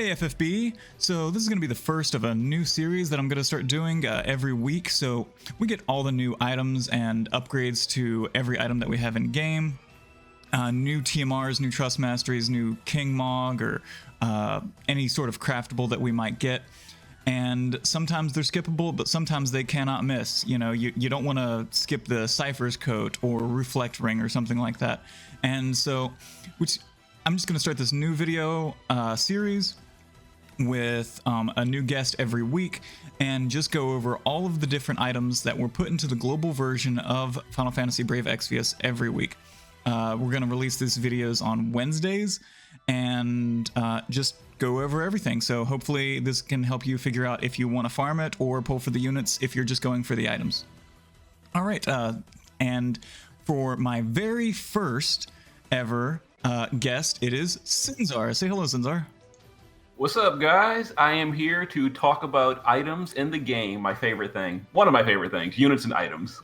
Hey FFBE! So this is going to be the first of a new series that I'm going to start doing every week. So we get all the new items and upgrades to every item that we have in game. New TMRs, new Trust Masteries, new King Mog, or any sort of craftable that we might get. And sometimes they're skippable, but sometimes they cannot miss. You know, you don't want to skip the Cypher's Coat or Reflect Ring or something like that. And so, I'm just going to start this new video series with a new guest every week and just go over all of the different items that were put into the global version of Final Fantasy Brave Exvius every week. We're going to release these videos on Wednesdays and just go over everything. So hopefully this can help you figure out if you want to farm it or pull for the units if you're just going for the items. All right, and for my very first ever guest, it is Sinzar. Say hello, Sinzar. What's up, guys? I am here to talk about items in the game, my favorite thing. One of my favorite things, units and items.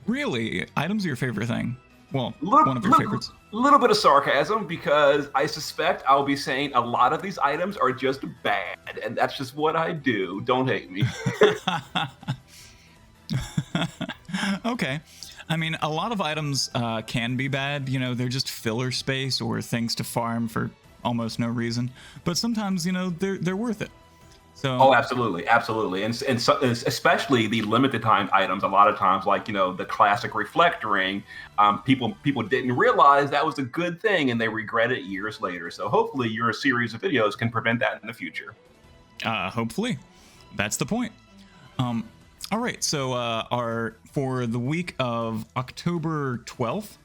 Really? Items are your favorite thing? Well, one of your favorites. A little bit of sarcasm, because I suspect I'll be saying a lot of these items are just bad, and that's just what I do. Don't hate me. Okay. I mean, a lot of items can be bad. You know, they're just filler space or things to farm for almost no reason. But sometimes, you know, they're worth it. So. Oh, absolutely, absolutely, and so, especially the limited time items. A lot of times, like, you know, the classic Reflect Ring, people didn't realize that was a good thing, and they regret it years later. So hopefully, your series of videos can prevent that in the future. Hopefully, that's the point. All right, so for the week of October 12th,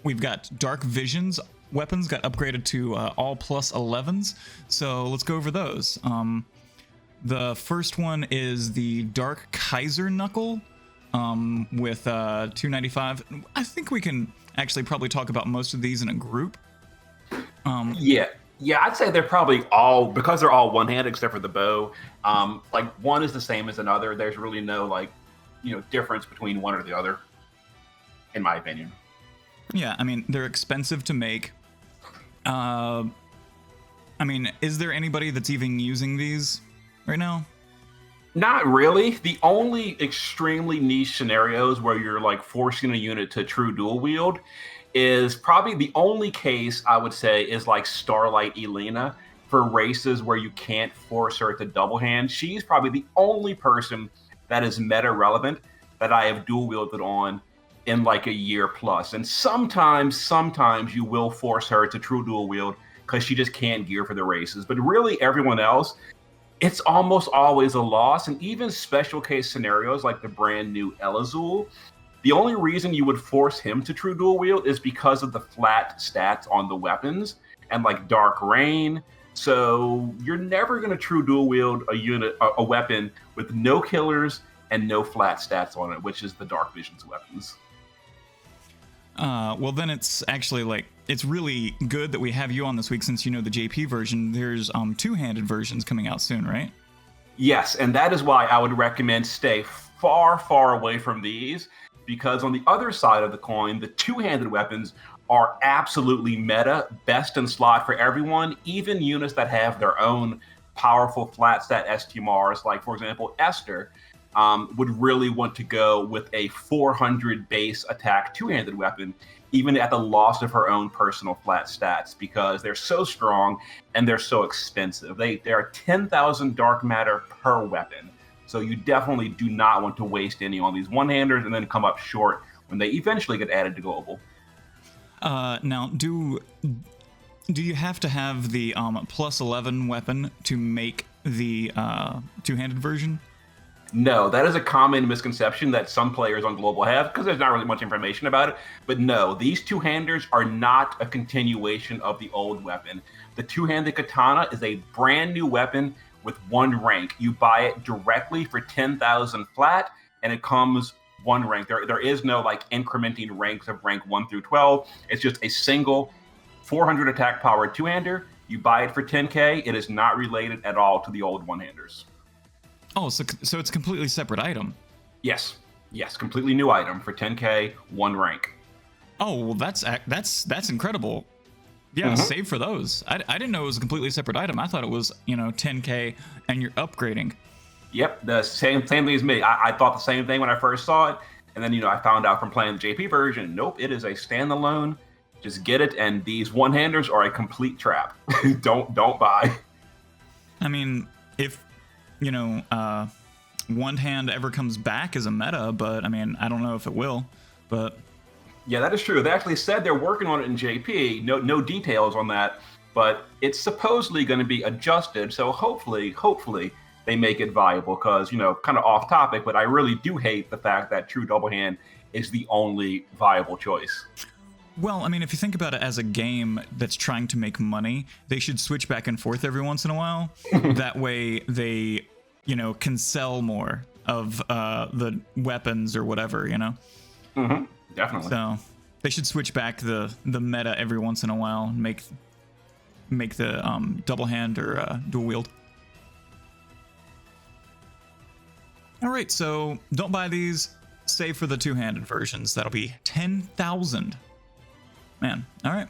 we've got Dark Visions weapons got upgraded to all plus 11s, so let's go over those. The first one is the Dark Kaiser Knuckle with 295. I think we can actually probably talk about most of these in a group. Yeah, I'd say they're probably all, because they're all one-handed except for the bow. Like, one is the same as another. There's really no, like, you know, difference between one or the other, in my opinion. Yeah, I mean, they're expensive to make. I mean, is there anybody that's even using these right now? Not really. The only extremely niche scenarios where you're, like, forcing a unit to true dual wield is probably the only case I would say is like Starlight Elena, for races where you can't force her to double hand. She's probably the only person that is meta relevant that I have dual wielded on in like a year plus. And sometimes you will force her to true dual wield because she just can't gear for the races. But really everyone else, it's almost always a loss. And even special case scenarios like the brand new Elazul, the only reason you would force him to true dual wield is because of the flat stats on the weapons and like Dark Rain. So you're never going to true dual wield a weapon with no killers and no flat stats on it, which is the Dark Visions weapons. Well, then it's actually like, it's really good that we have you on this week, since you know the JP version. There's two-handed versions coming out soon, right? Yes, and that is why I would recommend stay far, far away from these. Because on the other side of the coin, the two-handed weapons are absolutely meta, best in slot for everyone, even units that have their own powerful flat stat StMRs, like, for example, Esther, would really want to go with a 400 base attack two-handed weapon, even at the loss of her own personal flat stats, because they're so strong and they're so expensive. They are 10,000 dark matter per weapon. So you definitely do not want to waste any on these one-handers and then come up short when they eventually get added to global. Now, do you have to have the plus 11 weapon to make the two-handed version? No, that is a common misconception that some players on global have, because there's not really much information about it. But no, these two-handers are not a continuation of the old weapon. The two-handed katana is a brand new weapon with one rank. You buy it directly for 10,000 flat, and it comes one rank. There is no like incrementing ranks of rank 1 through 12. It's just a single 400 attack power two-hander. You buy it for 10k. It is not related at all to the old one-handers. Oh, so it's a completely separate item. Yes, completely new item for 10k, one rank. Oh, well, that's incredible. Yeah, save for those. I didn't know it was a completely separate item. I thought it was, 10k and you're upgrading. Yep, the same thing as me. I thought the same thing when I first saw it, and then I found out from playing the JP version. Nope, it is a standalone. Just get it, and these one-handers are a complete trap. Don't buy. I mean, if one hand ever comes back as a meta, but I mean, I don't know if it will. But yeah, that is true. They actually said they're working on it in JP. No details on that, but it's supposedly going to be adjusted. So hopefully they make it viable. Because kind of off topic, but I really do hate the fact that true double hand is the only viable choice. Well, I mean, if you think about it as a game that's trying to make money, they should switch back and forth every once in a while. That way they, can sell more of the weapons or whatever, Mm-hmm. Definitely. So they should switch back the meta every once in a while and make the double hand or dual wield. All right, so don't buy these. Save for the two-handed versions. That'll be 10,000. Man, all right.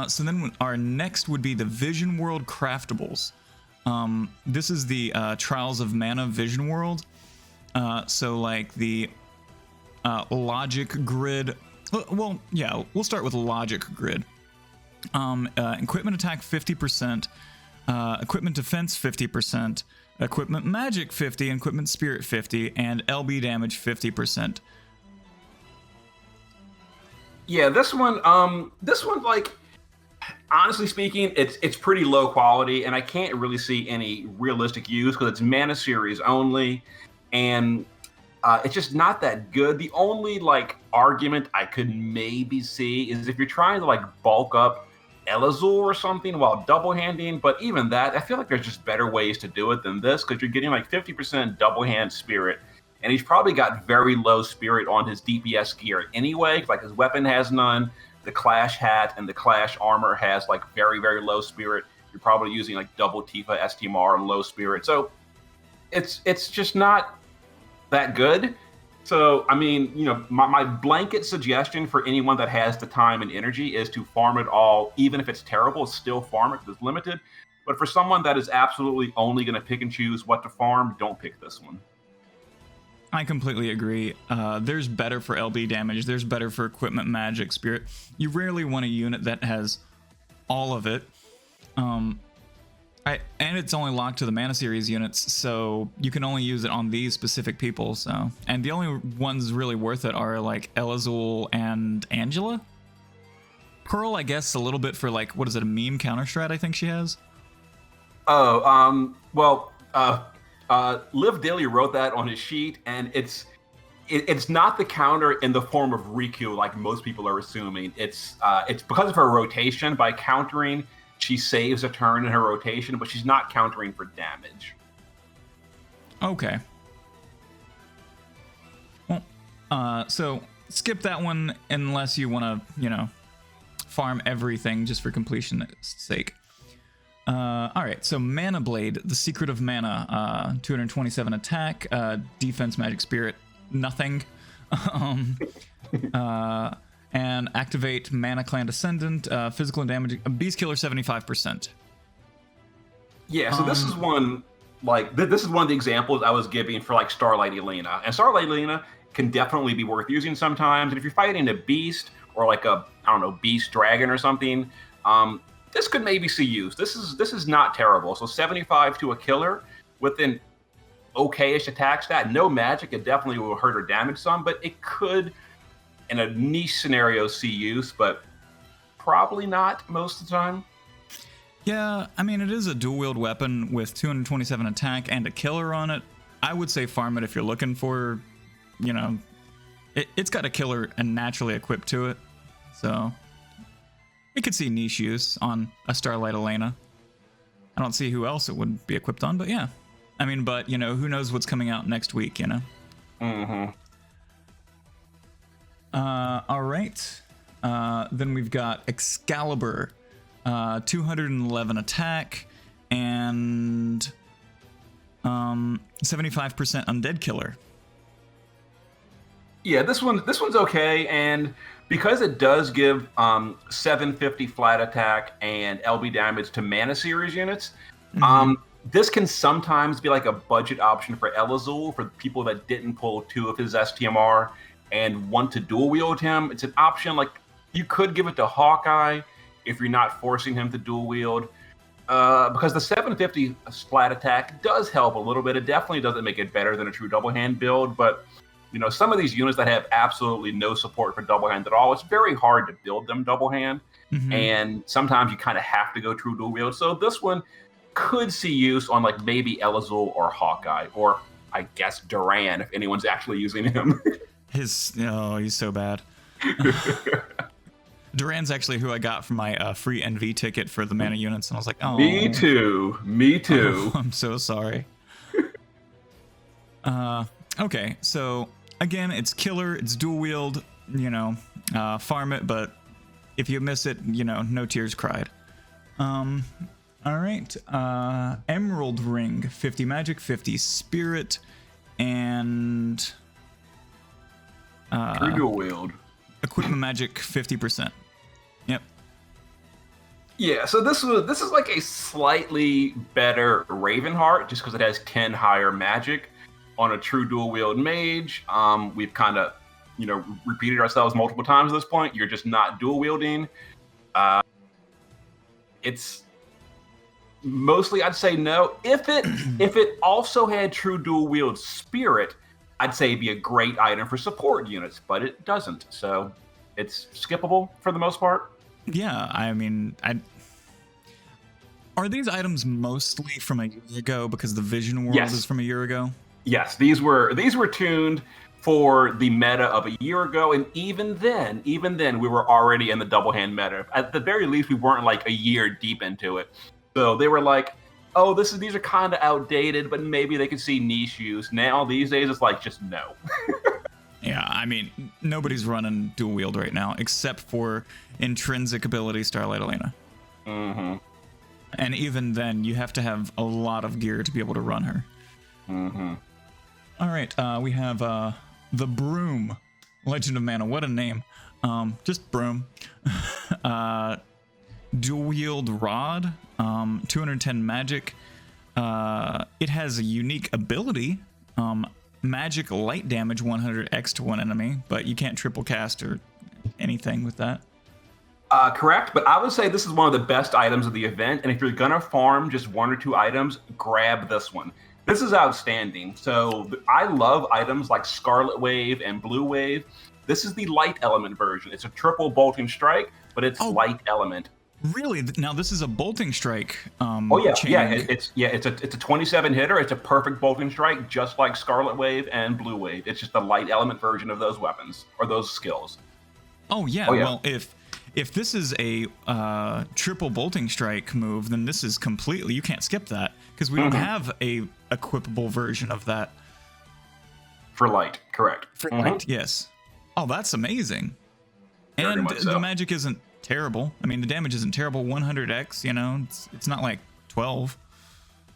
So then our next would be the Vision World craftables. This is the Trials of Mana Vision World. So like the logic grid. Well, yeah, we'll start with logic grid. Equipment attack 50%, equipment defense 50%, equipment magic 50, and equipment spirit 50, and LB damage 50%. Yeah, this one, like, honestly speaking, it's pretty low quality, and I can't really see any realistic use because it's mana series only, and it's just not that good. The only like argument I could maybe see is if you're trying to like bulk up Elazul or something while double handing, but even that, I feel like there's just better ways to do it than this because you're getting like 50% double hand spirit. And he's probably got very low spirit on his DPS gear anyway. Like his weapon has none. The Clash hat and the Clash armor has like very, very low spirit. You're probably using like double Tifa StMR and low spirit. So it's just not that good. So, I mean, my blanket suggestion for anyone that has the time and energy is to farm it all. Even if it's terrible, still farm it because it's limited. But for someone that is absolutely only going to pick and choose what to farm, don't pick this one. I completely agree. There's better for LB damage. There's better for equipment, magic, spirit. You rarely want a unit that has all of it. And it's only locked to the Mana Series units, so you can only use it on these specific people. So, and the only ones really worth it are like Elazul and Angela. Pearl, I guess, a little bit for like, what is it, a meme counter strat I think she has? Liv Daily wrote that on his sheet, and it's not the counter in the form of Riku like most people are assuming. It's because of her rotation. By countering, she saves a turn in her rotation, but she's not countering for damage. Okay. Well, so skip that one unless you want to, farm everything just for completion's sake. All right, so Mana Blade, the Secret of Mana, 227 attack, defense, magic, spirit, nothing. And activate Mana Clan Descendant, physical and damage, Beast Killer 75%. Yeah, so this is one, like, this is one of the examples I was giving for, like, Starlight Elena. And Starlight Elena can definitely be worth using sometimes. And if you're fighting a beast or, like, a, I don't know, beast dragon or something, this could maybe see use. This is not terrible. So 75 to a killer with an okay-ish attack stat. No magic. It definitely will hurt or damage some, but it could, in a niche scenario, see use, but probably not most of the time. Yeah, I mean, it is a dual-wield weapon with 227 attack and a killer on it. I would say farm it if you're looking for, it's got a killer and naturally equipped to it. So it could see niche use on a Starlight Elena. I don't see who else it would be equipped on, but yeah. I mean, but, who knows what's coming out next week, Mm-hmm. All right. Then we've got Excalibur, 211 attack, and 75% undead killer. Yeah, this one's okay, and because it does give 750 flat attack and LB damage to mana series units, Hmm. this can sometimes be like a budget option for Elazul for people that didn't pull two of his StMR and want to dual wield him. It's an option. Like you could give it to Hawkeye if you're not forcing him to dual wield. Because the 750 flat attack does help a little bit. It definitely doesn't make it better than a true double hand build, but some of these units that have absolutely no support for double hand at all, it's very hard to build them double hand. Hmm. And sometimes you kind of have to go true dual wield. So this one could see use on like maybe Elazul or Hawkeye, or I guess Duran if anyone's actually using him. He's so bad. Duran's actually who I got for my free NV ticket for the mana units, and I was like, oh. Me too. Me too. Oh, I'm so sorry. Okay, so again, it's killer, it's dual wield, farm it, but if you miss it, no tears cried. All right, Emerald Ring, 50 magic, 50 spirit, and True dual wield. equipment magic, 50%. Yep. Yeah, so this is like a slightly better Ravenheart just because it has 10 higher magic on a true dual wield mage. We've kind of repeated ourselves multiple times at this point. You're just not dual wielding. It's mostly I'd say no. If it also had true dual wield spirit, I'd say it'd be a great item for support units, but it doesn't. So it's skippable for the most part. Yeah, I mean, are these items mostly from a year ago because the Vision World Yes. is from a year ago? Yes, these were tuned for the meta of a year ago, and even then we were already in the double hand meta. At the very least, we weren't like a year deep into it. So they were like, "Oh, these are kind of outdated, but maybe they could see niche use." Now these days, it's like just no. Yeah, I mean, nobody's running dual wield right now except for intrinsic ability Starlight Elena. Mm-hmm. And even then, you have to have a lot of gear to be able to run her. Mm-hmm. All right, we have the Broom, Legend of Mana. What a name! Just Broom. Dual wield rod, 210 magic. It has a unique ability, magic light damage 100x to one enemy, but you can't triple cast or anything with that. Correct, but I would say this is one of the best items of the event, and if you're gonna farm just one or two items, grab this one. This is outstanding. So I love items like Scarlet Wave and Blue Wave. This is the light element version. It's a triple bolting strike, but it's light element. Really? Now this is a bolting strike. Oh yeah, chain. it's a 27 hitter. It's a perfect bolting strike, just like Scarlet Wave and Blue Wave. It's just the light element version of those weapons or those skills. Oh yeah. Well, if this is a triple bolting strike move, then this is completely, you can't skip that because we don't have a equipable version of that. For light, correct. For light, yes. Oh, that's amazing. Very And much so. the magic isn't terrible. I mean, the damage isn't terrible. 100x, it's not like 12.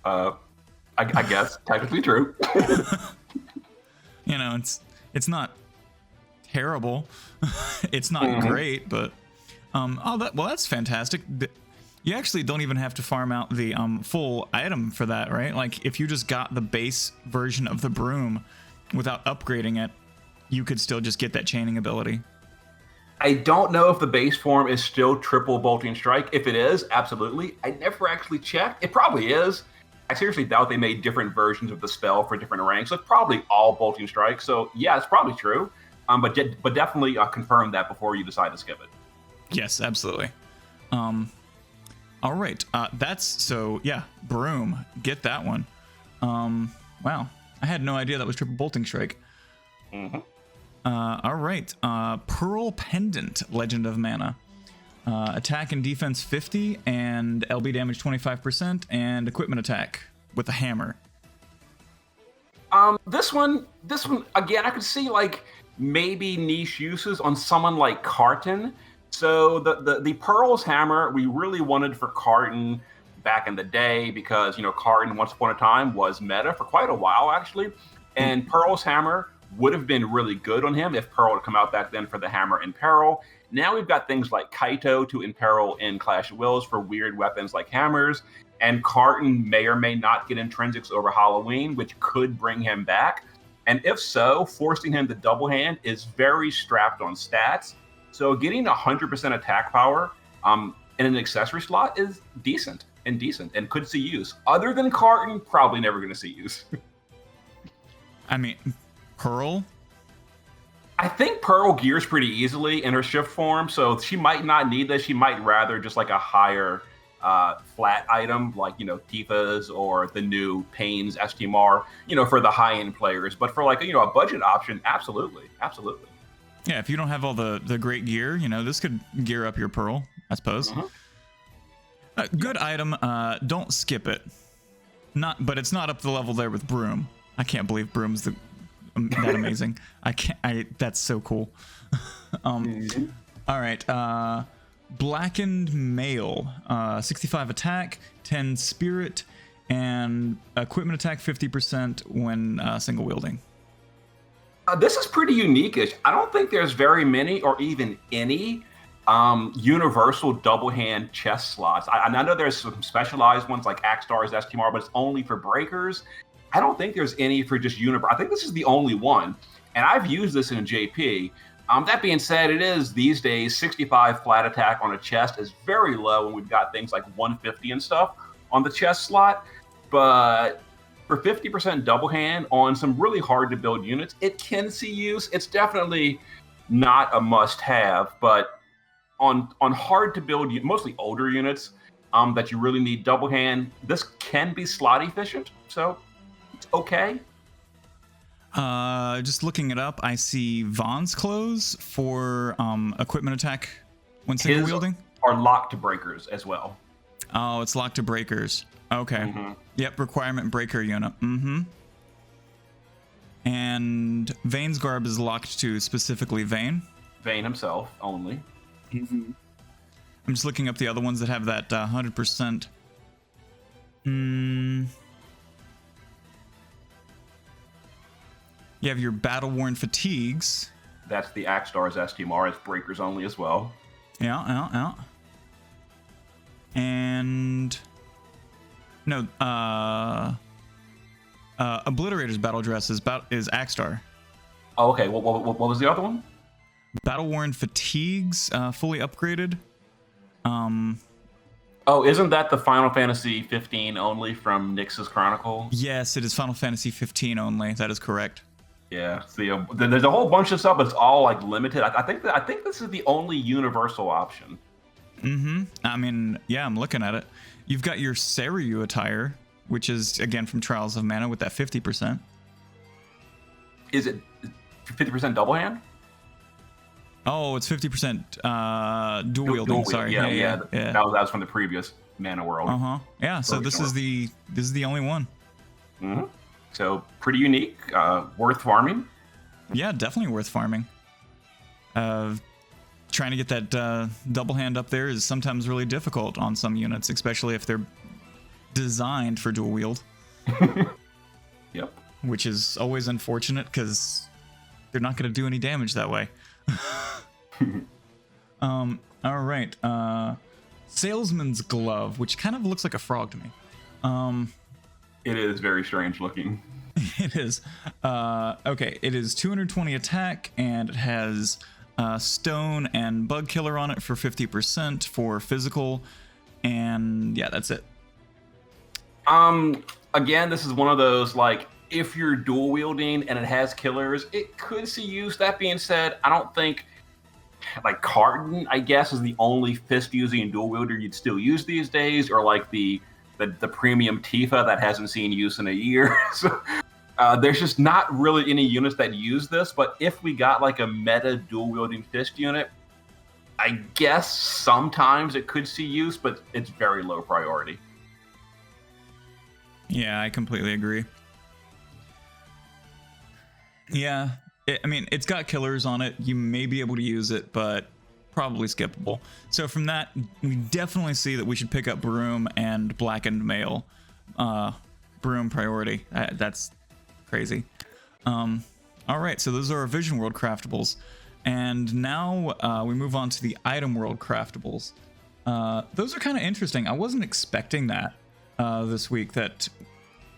I guess technically true. It's not terrible. It's not great, but that's fantastic. You actually don't even have to farm out the full item for that, right? Like if you just got the base version of the Broom without upgrading it, you could still just get that chaining ability. I don't know if the base form is still triple bolting strike. If it is, absolutely. I never actually checked. It probably is. I seriously doubt they made different versions of the spell for different ranks. So it's probably all bolting strike. So yeah, it's probably true. But definitely confirm that before you decide to skip it. Yes, absolutely. All right. Broom. Get that one. Wow. I had no idea that was triple bolting strike. Mm-hmm. All right. Pearl Pendant, Legend of Mana. Attack and defense 50 and LB damage 25% and equipment attack with a hammer. This one again, I could see like maybe niche uses on someone like Carton. So the Pearl's hammer we really wanted for Carton back in the day because Carton once upon a time was meta for quite a while actually, and Pearl's hammer would have been really good on him if Pearl had come out back then for the Hammer in Peril. Now we've got things like Kaito to imperil in Clash of Wills for weird weapons like hammers, and Carton may or may not get intrinsics over Halloween, which could bring him back. And if so, forcing him to double hand is very strapped on stats. So getting 100% attack power in an accessory slot is decent and could see use. Other than Carton, probably never going to see use. I mean, Pearl? I think Pearl gears pretty easily in her shift form, so she might not need this. She might rather just like a higher flat item, like, you know, Tifa's or the new Pain's StMR, you know, for the high-end players. But for like, you know, a budget option, absolutely. Yeah, if you don't have all the great gear, you know, this could gear up your Pearl, I suppose. Good item. Don't skip it. But it's not up to the level there with Broom. I can't believe Broom's that amazing. That's so cool. All right. Blackened Male, 65 attack, 10 spirit, and equipment attack 50% when single wielding. This is pretty unique-ish. I don't think there's very many or even any universal double hand chest slots. I know there's some specialized ones like Axstar's StMR, but it's only for breakers. I don't think there's any for just universal. I think this is the only one, and I've used this in JP. That being said, it is these days 65 flat attack on a chest is very low, and we've got things like 150 and stuff on the chest slot. But for 50% double hand on some really hard to build units, it can see use. It's definitely not a must-have, but on hard to build, mostly older units that you really need double hand, this can be slot efficient. So it's okay. Just looking it up, I see Vaughn's clothes for equipment attack when single wielding are locked to breakers as well. Oh, it's locked to breakers. Okay. Yep, requirement breaker unit. And Vane's garb is locked to specifically Vane. Vane himself only. I'm just looking up the other ones that have that 100%. You have your battle-worn fatigues. That's the Axstar's StMR. It's breakers only as well. Yeah. And no, Obliterator's battle dress is Axstar. Oh, okay. What was the other one? Battle-worn fatigues, fully upgraded. Oh, isn't that the Final Fantasy 15 only from Nyx's Chronicle? Yes, it is Final Fantasy 15 only. That is correct. Yeah. See, there's a whole bunch of stuff, but it's all like limited. I think this is the only universal option. I mean, yeah, I'm looking at it. You've got your Seiryu attire, which is again from Trials of Mana with that 50%. Is it 50% double hand? Oh, it's 50% dual wielding. Sorry. Yeah. That was from the previous Mana World. Yeah. So this is the only one. So pretty unique. Worth farming. Yeah, definitely worth farming. Trying to get that double hand up there is sometimes really difficult on some units, especially if they're designed for dual wield. Yep. Which is always unfortunate because they're not going to do any damage that way. All right. Salesman's Glove, which kind of looks like a frog to me. It is very strange looking. It is. Okay, it is 220 attack, and it has stone and bug killer on it for 50% for physical, and yeah, that's it. Again, this is one of those, like, if you're dual wielding and it has killers, it could see use. That being said, I don't think, like, Carton, I guess, is the only fist using dual wielder you'd still use these days, or like the premium Tifa that hasn't seen use in a year. So there's just not really any units that use this. But if we got like a meta dual wielding fist unit, I guess sometimes it could see use, but it's very low priority. Yeah, I completely agree. Yeah, I mean, it's got killers on it. You may be able to use it, but probably skippable. So from that, we definitely see that we should pick up Broom and Blackened Male. Broom priority. That's crazy. All right, so those are our Vision World craftables. And now we move on to the Item World craftables. Those are kind of interesting. I wasn't expecting that this week, that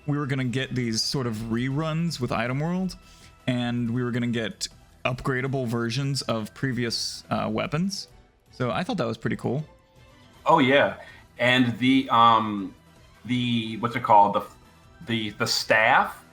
we were going to get these sort of reruns with Item World, and we were going to get upgradable versions of previous weapons. So I thought that was pretty cool. Oh yeah, and the what's it called, the staff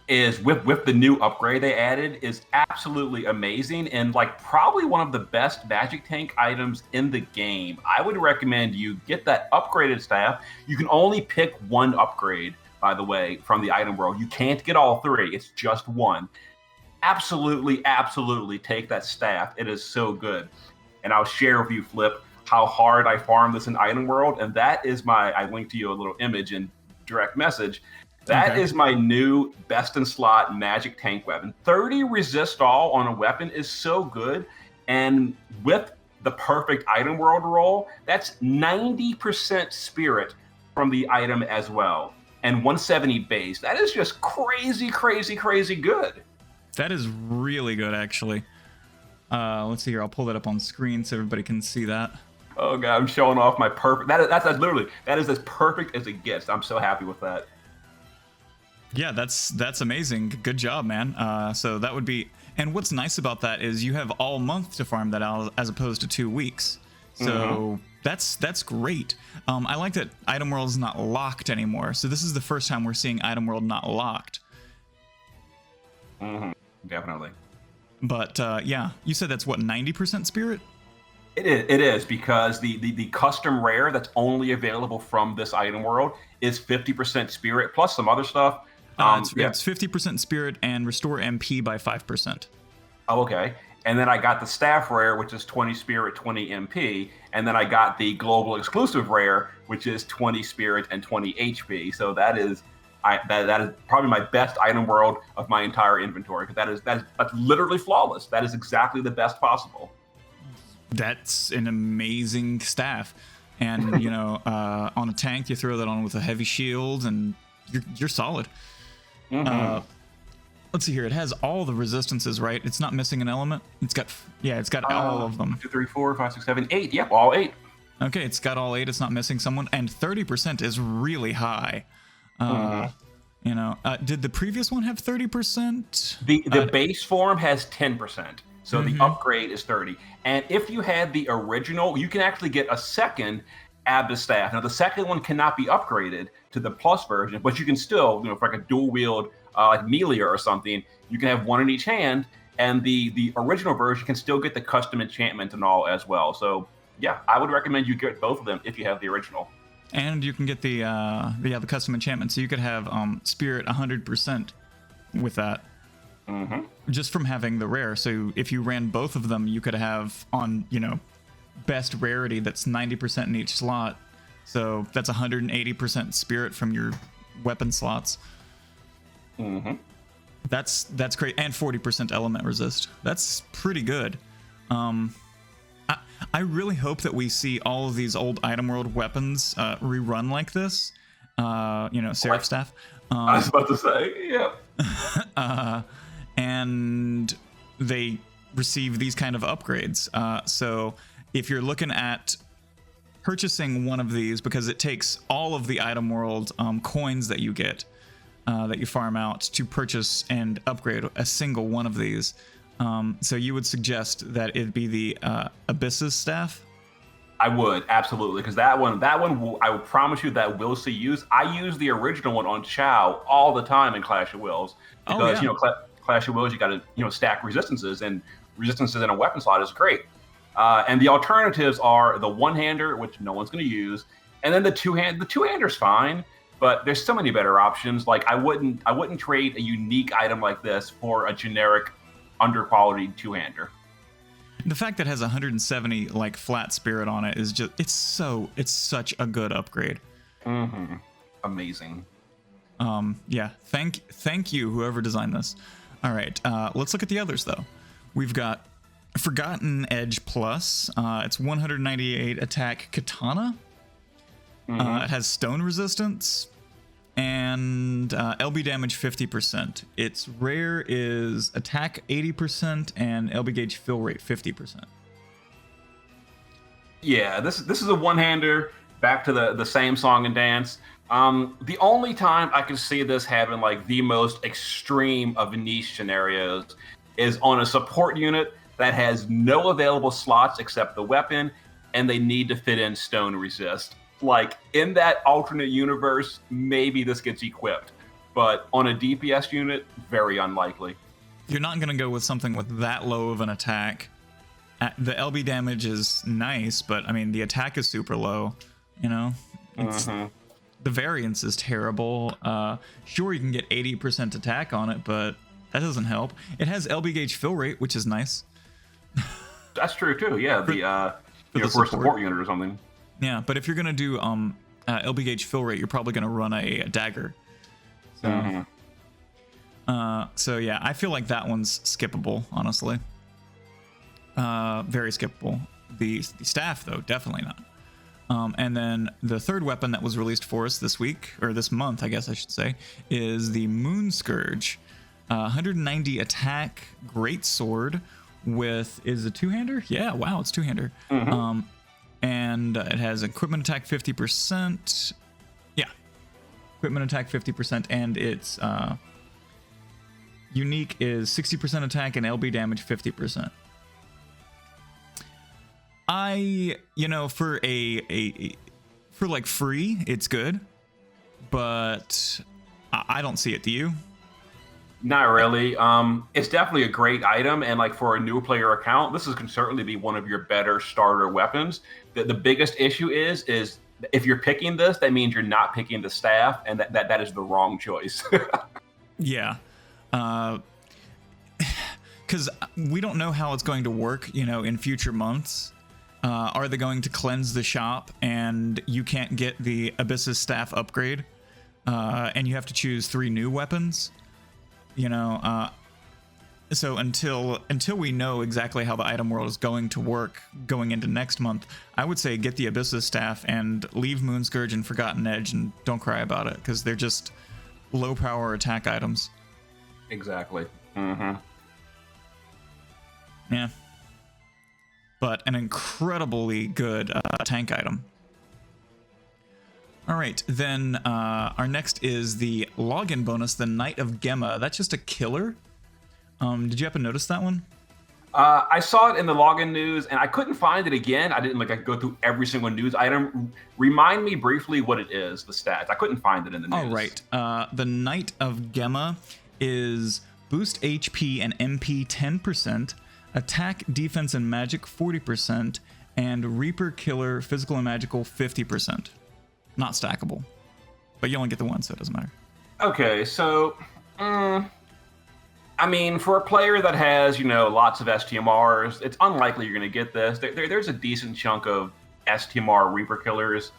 is with the new upgrade they added is absolutely amazing, and like probably one of the best magic tank items in the game. I would recommend you get that upgraded staff. You can only pick one upgrade, by the way, from the Item World. You can't get all three. It's just one. Absolutely take that staff. It is so good. And I'll share with you, Flip, how hard I farmed this in Item World, and that is I linked to you a little image in direct message. That is my new best in slot magic tank weapon. 30 resist all on a weapon is so good. And with the perfect Item World roll, that's 90% spirit from the item as well. And 170 base. That is just crazy good. That is really good, actually. Let's see here. I'll pull that up on screen so everybody can see that. Oh god, I'm showing off my perfect. That's literally, that is as perfect as it gets. I'm so happy with that. Yeah, that's amazing. Good job, man. So that would be, and what's nice about that is you have all month to farm that out as opposed to 2 weeks. So that's great. I like that Item World is not locked anymore. So this is the first time we're seeing Item World not locked. Definitely. But yeah, you said that's what, 90% spirit? It is because the custom rare that's only available from this Item World is 50% spirit plus some other stuff. It's 50% spirit and restore MP by 5%. Oh, okay. And then I got the staff rare, which is 20 spirit, 20 MP. And then I got the global exclusive rare, which is 20 spirit and 20 HP. So that is probably my best Item World of my entire inventory. Because that's literally flawless. That is exactly the best possible. That's an amazing staff. And, you know, on a tank, you throw that on with a heavy shield, and you're solid. Let's see here. It has all the resistances, right? It's not missing an element. It's got all of them. 2, 3, 4, 5, 6, 7, 8. Yep, all 8. Okay, it's got all 8. It's not missing someone, and 30% is really high. You know, did the previous one have 30%? The base form has 10%. So the upgrade is 30. And if you had the original, you can actually get a second Abyss staff. Now, the second one cannot be upgraded to the plus version, but you can still, you know, for like a dual wield, like Melia or something, you can have one in each hand, and the original version can still get the custom enchantment and all as well. So, yeah, I would recommend you get both of them if you have the original. And you can get the custom enchantment, so you could have Spirit 100% with that. Just from having the rare. So if you ran both of them, you could have on, you know, best rarity that's 90% in each slot. So that's 180% spirit from your weapon slots. That's great. And 40% element resist. That's pretty good. I really hope that we see all of these old Item World weapons rerun like this. You know, Seraph Staff. I was about to say, yeah. And they receive these kind of upgrades. So if you're looking at purchasing one of these, because it takes all of the Item World coins that you get, that you farm out to purchase and upgrade a single one of these. So you would suggest that it'd be the Abyss's staff? I would, absolutely, because that one, I will promise you that will see use. I use the original one on Chow all the time in Clash of Wills because you know Clash of Wills, you got to stack resistances, and resistances in a weapon slot is great. And the alternatives are the one-hander, which no one's going to use, and then the two-hand. The two-hander's fine, but there's so many better options. Like I wouldn't trade a unique item like this for a generic under-quality two-hander. The fact that it has 170 like flat spirit on it is just it's such a good upgrade. Amazing. Yeah. Thank you whoever designed this. All right. Let's look at the others though. We've got Forgotten Edge Plus. It's 198 attack katana. It has stone resistance. and LB damage 50%. Its rare is attack 80% and LB gauge fill rate 50%. Yeah, this is a one-hander. Back to the same song and dance. The only time I can see this having like the most extreme of niche scenarios is on a support unit that has no available slots except the weapon, and they need to fit in stone resist. Like in that alternate universe, maybe this gets equipped, but on a DPS unit, very unlikely. You're not going to go with something with that low of an attack. The LB damage is nice, but I mean, the attack is super low. You know, the variance is terrible. Sure, you can get 80% attack on it, but that doesn't help. It has LB gauge fill rate, which is nice. That's true too. Yeah, for a support unit or something. Yeah, but if you're gonna do LB gauge fill rate, you're probably gonna run a dagger. So, so yeah, I feel like that one's skippable, honestly. Very skippable. The staff, though, definitely not. And then the third weapon that was released for us this week, or this month, I guess I should say, is the Moon Scourge. 190 attack, great sword with, is a two-hander? Yeah, wow, it's two-hander. And it has equipment attack 50%. Yeah, equipment attack 50%, and its unique is 60% attack and LB damage 50%. For for like free, it's good, but I don't see it. Do you? Not really. It's definitely a great item, and like for a new player account, this can certainly be one of your better starter weapons. The biggest issue is if you're picking this, that means you're not picking the staff, and that is the wrong choice. Yeah. Because we don't know how it's going to work, in future months. Are they going to cleanse the shop and you can't get the Abyss's staff upgrade? And you have to choose 3 new weapons? So until we know exactly how the item world is going to work going into next month, I would say get the Abyss's staff and leave Moon Scourge and Forgotten Edge and don't cry about it, because they're just low power attack items. Exactly. Yeah. But an incredibly good tank item. All right, then our next is the login bonus, the Knight of Gemma. That's just a killer. Did you happen to notice that one? I saw it in the login news, and I couldn't find it again. I didn't go through every single news item. Remind me briefly what it is, the stats. I couldn't find it in the news. All right. The Knight of Gemma is boost HP and MP 10%, attack, defense, and magic 40%, and Reaper Killer physical and magical 50%. Not stackable, but you only get the one, so it doesn't matter. Okay, so for a player that has lots of StMRs, it's unlikely you're going to get this. There's a decent chunk of StMR Reaper Killers,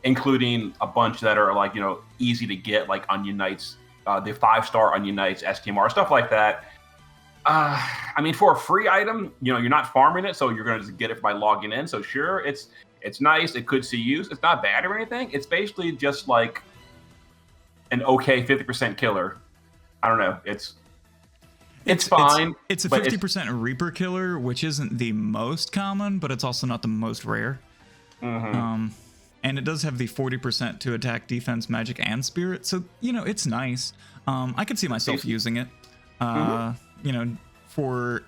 including a bunch that are easy to get, like Onion Knights, the 5-star Onion Knights, StMR, stuff like that. For a free item, you're not farming it, so you're going to just get it by logging in. So sure, it's nice. It could see use. It's not bad or anything. It's basically just like an okay 50% killer. I don't know. It's fine. It's a 50% Reaper Killer, which isn't the most common, but it's also not the most rare. And it does have the 40% to attack, defense, magic, and spirit. So, it's nice. I could see myself using it. For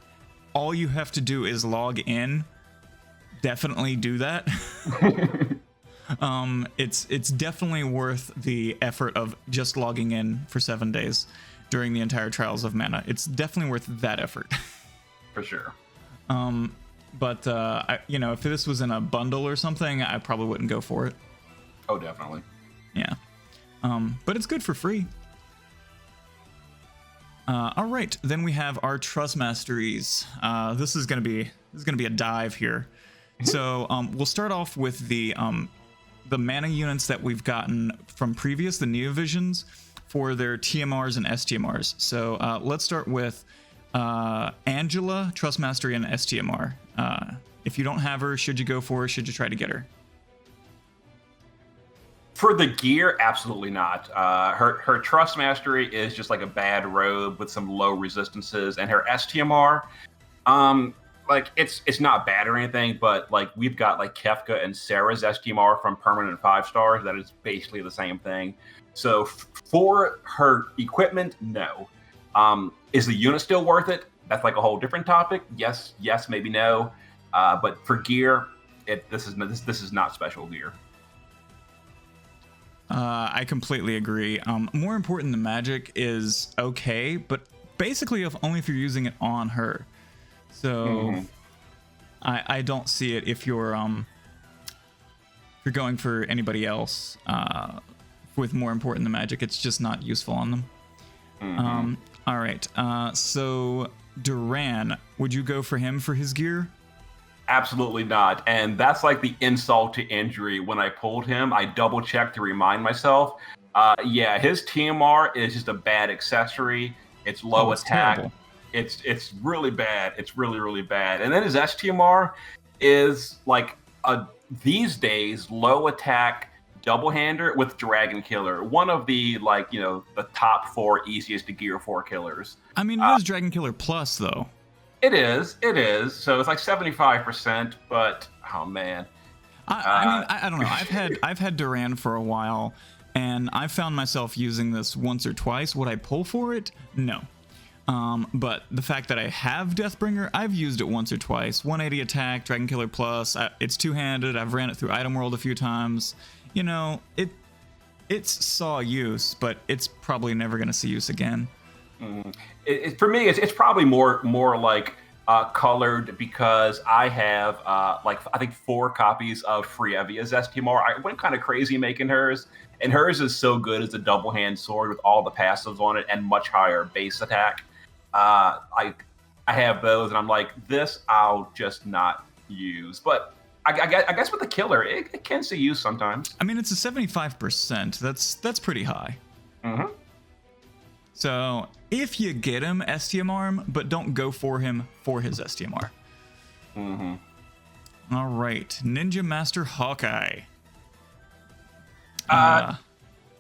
all you have to do is log in. Definitely do that. It's definitely worth the effort of just logging in for 7 days during the entire Trials of Mana. It's definitely worth that effort. For sure. But if this was in a bundle or something, I probably wouldn't go for it. Oh, definitely. Yeah. But it's good for free. All right, then we have our Trust Masteries. This is gonna be a dive here. So we'll start off with the mana units that we've gotten from previous, the Neovisions, for their TMRs and STMRs. So let's start with Angela, Trust Mastery, and STMR. If you don't have her, should you go for her? Should you try to get her? For the gear, absolutely not. Her Trust Mastery is just like a bad robe with some low resistances, and her STMR, like it's not bad or anything, but like we've got like Kefka and Sarah's STMR from permanent 5-stars that is basically the same thing. So for her equipment, no. Is the unit still worth it? That's like a whole different topic. Yes, maybe no. But for gear, this is not special gear. I completely agree. More important than magic is okay, but basically only if you're using it on her. So I don't see it if you're going for anybody else with more important than magic. It's just not useful on them. All right. So Duran, would you go for him for his gear? Absolutely not. And that's like the insult to injury. When I pulled him, I double checked to remind myself. Yeah, his TMR is just a bad accessory. It's low attack. Terrible. It's really bad. It's really, really bad. And then his STMR is like these days low attack double-hander with Dragon Killer. One of the the top 4 easiest to gear 4 killers. I mean, it is Dragon Killer Plus though. It is. So it's like 75%, but oh man. I mean, I don't know. I've had Duran for a while, and I found myself using this once or twice. Would I pull for it? No. But the fact that I have Deathbringer, I've used it once or twice. 180 attack, Dragon Killer Plus. It's two-handed. I've ran it through Item World a few times. You know, it's saw use, but it's probably never going to see use again. For me, it's probably more like colored because I have I think 4 copies of Frievia's STMR. I went kind of crazy making hers, and hers is so good as a double hand sword with all the passives on it and much higher base attack. I have those, and I'm like, this I'll just not use. But I guess with the killer, it can see use sometimes. I mean, it's a 75%. That's pretty high. So if you get him, STMR him, but don't go for him for his STMR. All right, Ninja Master Hawkeye.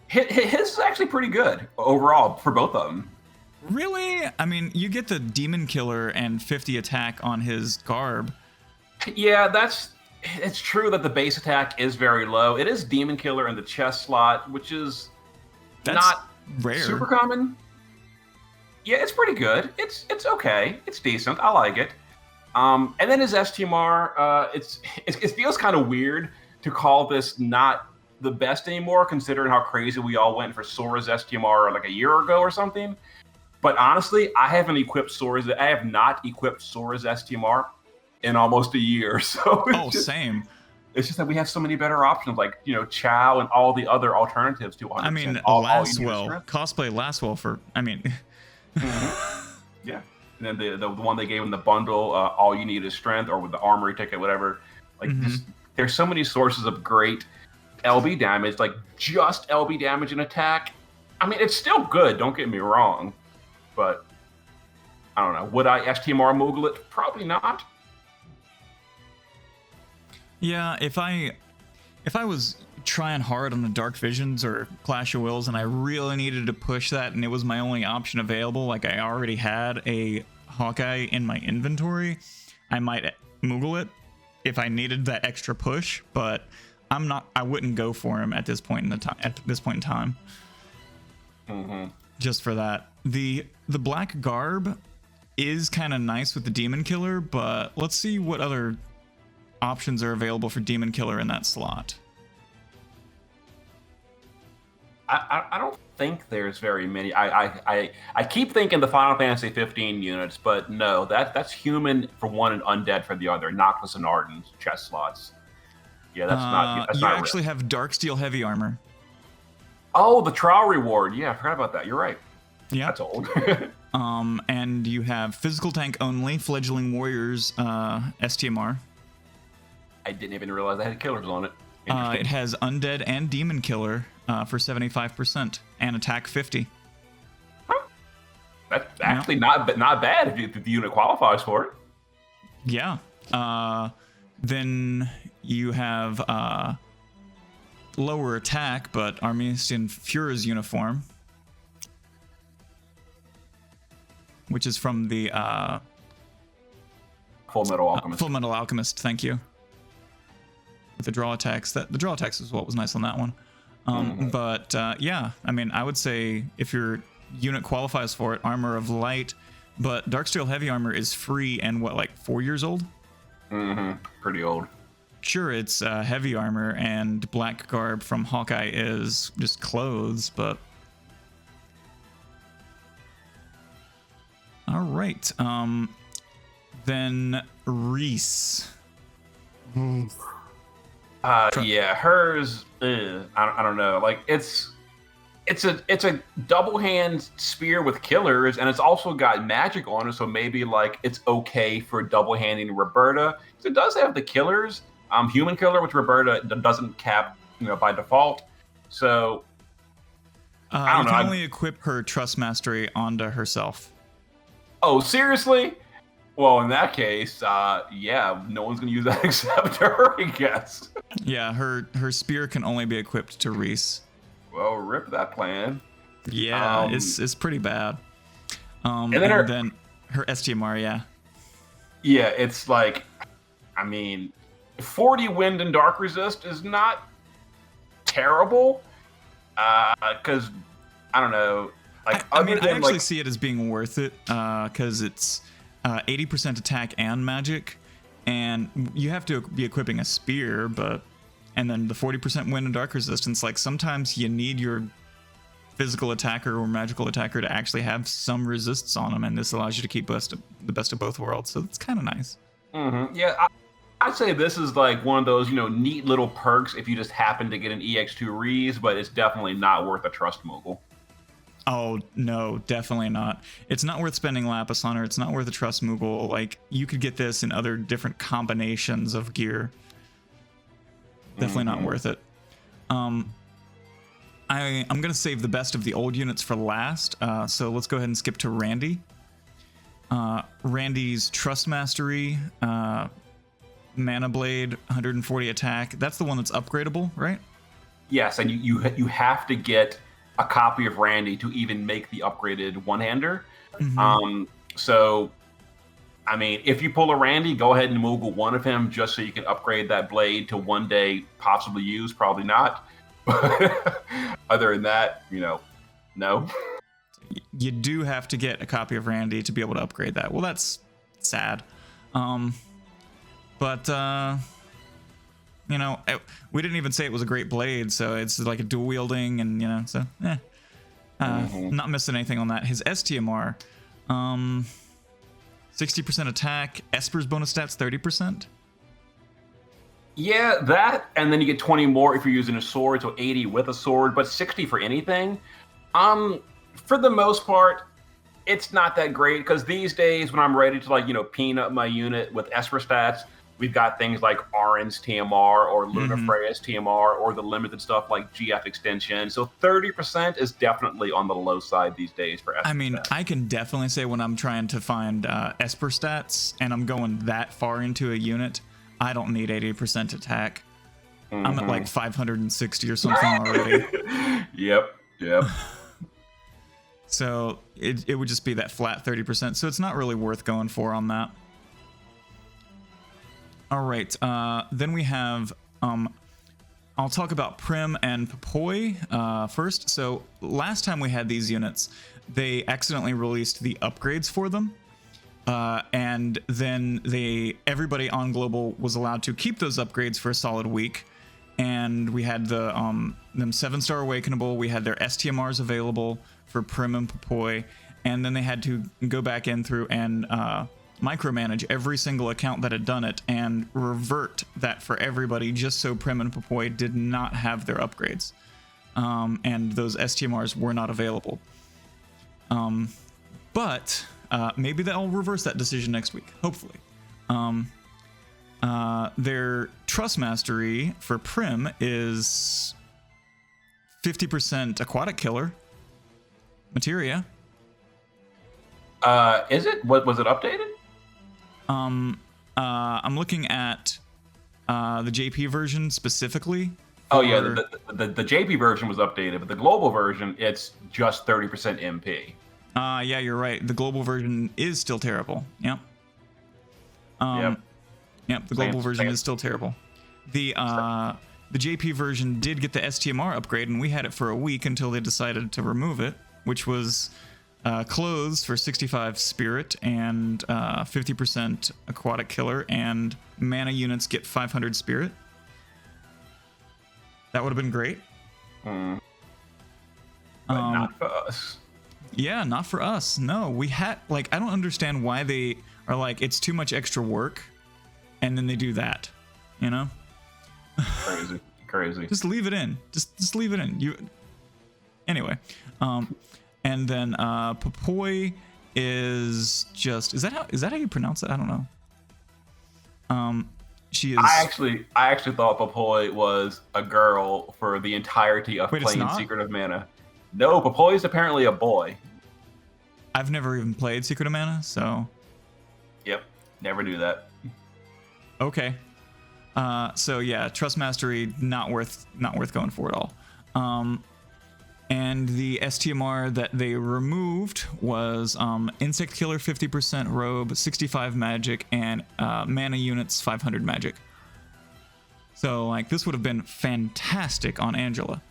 His is actually pretty good overall for both of them. Really? I mean, you get the Demon Killer and 50 attack on his garb. Yeah, it's true that the base attack is very low. It is Demon Killer in the chest slot, which is not rare. Super common. Yeah, it's pretty good. It's okay. It's decent. I like it. And then his STMR, it feels kind of weird to call this not the best anymore, considering how crazy we all went for Sora's STMR like a year ago or something. But honestly, I have not equipped Sora's STMR in almost a year. So same. It's just that we have so many better options, like Chow and all the other alternatives to 100%. I mean, cosplay lasts well for. I mean. Yeah, and then the one they gave in the bundle, all you need is strength, or with the armory ticket, whatever. Like there's so many sources of great LB damage, like just LB damage and attack. I mean, it's still good. Don't get me wrong, but I don't know. Would I STMR Mogul it? Probably not. Yeah, if I was trying hard on the Dark Visions or Clash of Wills and I really needed to push that and it was my only option available, like I already had a Hawkeye in my inventory, I might Moogle it if I needed that extra push, but I wouldn't go for him at this point in time. Just for that. The black garb is kind of nice with the Demon Killer, but let's see what other options are available for Demon Killer in that slot. I don't think there's very many. I keep thinking the Final Fantasy 15 units, but no, that's human for one and undead for the other. Noctis and Arden chest slots. Yeah, that's not. You actually have Darksteel heavy armor. Oh, the trial reward. Yeah, I forgot about that. You're right. Yeah, that's old. And you have physical tank only Fledgling Warriors STMR. I didn't even realize I had killers on it. It has Undead and Demon Killer for 75% and attack 50. Huh. That's actually not bad if the unit qualifies for it. Yeah. Then you have lower attack, but Armistian Fuhrer's uniform, which is from the Full Metal Alchemist. Full Metal Alchemist, thank you. With the draw attacks, the draw attacks is what was nice on that one. But yeah, I mean, I would say if your unit qualifies for it, Armor of Light, but Darksteel Heavy Armor is free and what, like 4 years old? Pretty old. Sure, it's heavy armor, and Black Garb from Hawkeye is just clothes, but... All right. Then Reese. Yeah, hers. I don't know. Like it's a double hand spear with killers, and it's also got magic on it. So maybe like it's okay for double handing Roberta. It does have the killers. Human killer, which Roberta doesn't cap, by default. So I don't know. You can only equip her Trust Mastery onto herself. Oh, seriously? Well, in that case, yeah, no one's gonna use that except her, I guess. Yeah, her spear can only be equipped to Reese. Well, rip that plan. Yeah, it's pretty bad. And then her StMR, yeah. Yeah, it's like, I mean, 40 wind and dark resist is not terrible. Because I don't know. Like, I mean, I actually see it as being worth it. Because it's 80% attack and magic, and you have to be equipping a spear, and then the 40% wind and dark resistance. Like sometimes you need your physical attacker or magical attacker to actually have some resists on them, and this allows you to keep the best of both worlds. So it's kind of nice. Yeah, I'd say this is like one of those neat little perks if you just happen to get an EX2 Reese, but it's definitely not worth a Trust Mogul. Oh, no, definitely not. It's not worth spending Lapis on her. It's not worth a Trust Mogul. Like, you could get this in other different combinations of gear. Definitely not worth it. I'm going to save the best of the old units for last. So let's go ahead and skip to Randy. Randy's Trust Mastery, Mana Blade, 140 attack. That's the one that's upgradable, right? Yes, and you have to get a copy of Randy to even make the upgraded one-hander. So, I mean, if you pull a Randy, go ahead and Mogul one of him just so you can upgrade that blade to one day possibly use, probably not. But other than that, no. You do have to get a copy of Randy to be able to upgrade that. Well, that's sad. But we didn't even say it was a great blade, so it's like a dual wielding, and not missing anything on that. His StMR, 60% attack, Esper's bonus stats 30%. Yeah, that, and then you get 20 more if you're using a sword, so 80 with a sword, but 60 for anything. For the most part, it's not that great, because these days when I'm ready to peanut my unit with Esper stats, we've got things like Arin's TMR or Luna Freya's TMR or the limited stuff like GF extension. So 30% is definitely on the low side these days for Esper stats. I can definitely say when I'm trying to find Esper stats and I'm going that far into a unit, I don't need 80% attack. I'm at like 560 or something already. Yep. So it would just be that flat 30%. So it's not really worth going for on that. All right, then we have, I'll talk about Prim and Papoy first. So last time we had these units, they accidentally released the upgrades for them. And then everybody on Global was allowed to keep those upgrades for a solid week. And we had them 7-star awakenable. We had their StMRs available for Prim and Papoy. And then they had to go back in through and micromanage every single account that had done it and revert that for everybody just so Prim and Papoy did not have their upgrades. And those StMRs were not available. But maybe they'll reverse that decision next week, hopefully. Their Trust Mastery for Prim is 50% Aquatic Killer materia. Is it? What was it updated? I'm looking at the JP version specifically Oh yeah, the JP version was updated, but the global version, it's just 30% MP. Yeah, you're right. The global version is still terrible. Yep. Yep. Yep. The global version is still terrible. The JP version did get the StMR upgrade, and we had it for a week until they decided to remove it, which was clothes for 65 spirit and 50% aquatic killer, and mana units get 500 spirit. That would have been great. But not for us. Yeah, not for us. No, we had, like, I don't understand why they are like, it's too much extra work, and then they do that, you know? Crazy. Just leave it in. Just leave it in. Anyway, and then Papoi is just, is that how you pronounce it? I don't know. She is. I actually thought Papoi was a girl for the entirety of playing Secret of Mana. No, Papoi is apparently a boy. I've never even played Secret of Mana, so. Yep, never knew that. Okay. So yeah, Trust Mastery not worth going for at all. And the StMR that they removed was Insect Killer 50% Robe, 65 Magic, and mana units 500 Magic. So like this would have been fantastic on Angela.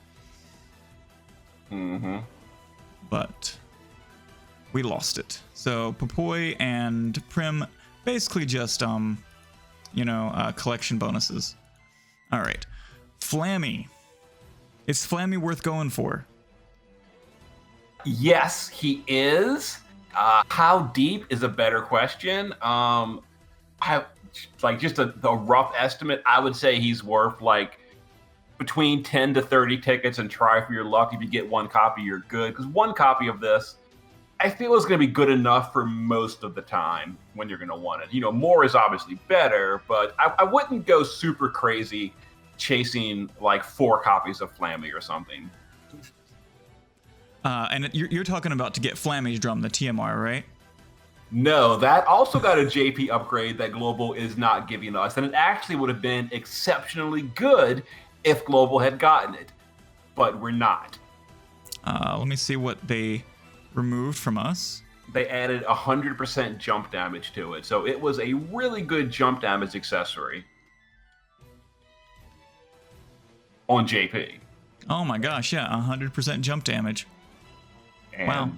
But we lost it. So Papoi and Prim basically just collection bonuses. All right, Flammy. Is Flammy worth going for? Yes, he is. How deep is a better question. I have like just a rough estimate. I would say he's worth like between 10 to 30 tickets, and try for your luck. If you get one copy, you're good. Because one copy of this, I feel is going to be good enough for most of the time when you're going to want it. You know, more is obviously better, but I wouldn't go super crazy chasing like 4 copies of Flammy or something. And you're talking about to get Flammy's drum, the TMR, right? No, that also got a JP upgrade that Global is not giving us. And it actually would have been exceptionally good if Global had gotten it. But we're not. Let me see what they removed from us. They added 100% jump damage to it. So it was a really good jump damage accessory on JP. Oh my gosh, yeah, 100% jump damage. And wow.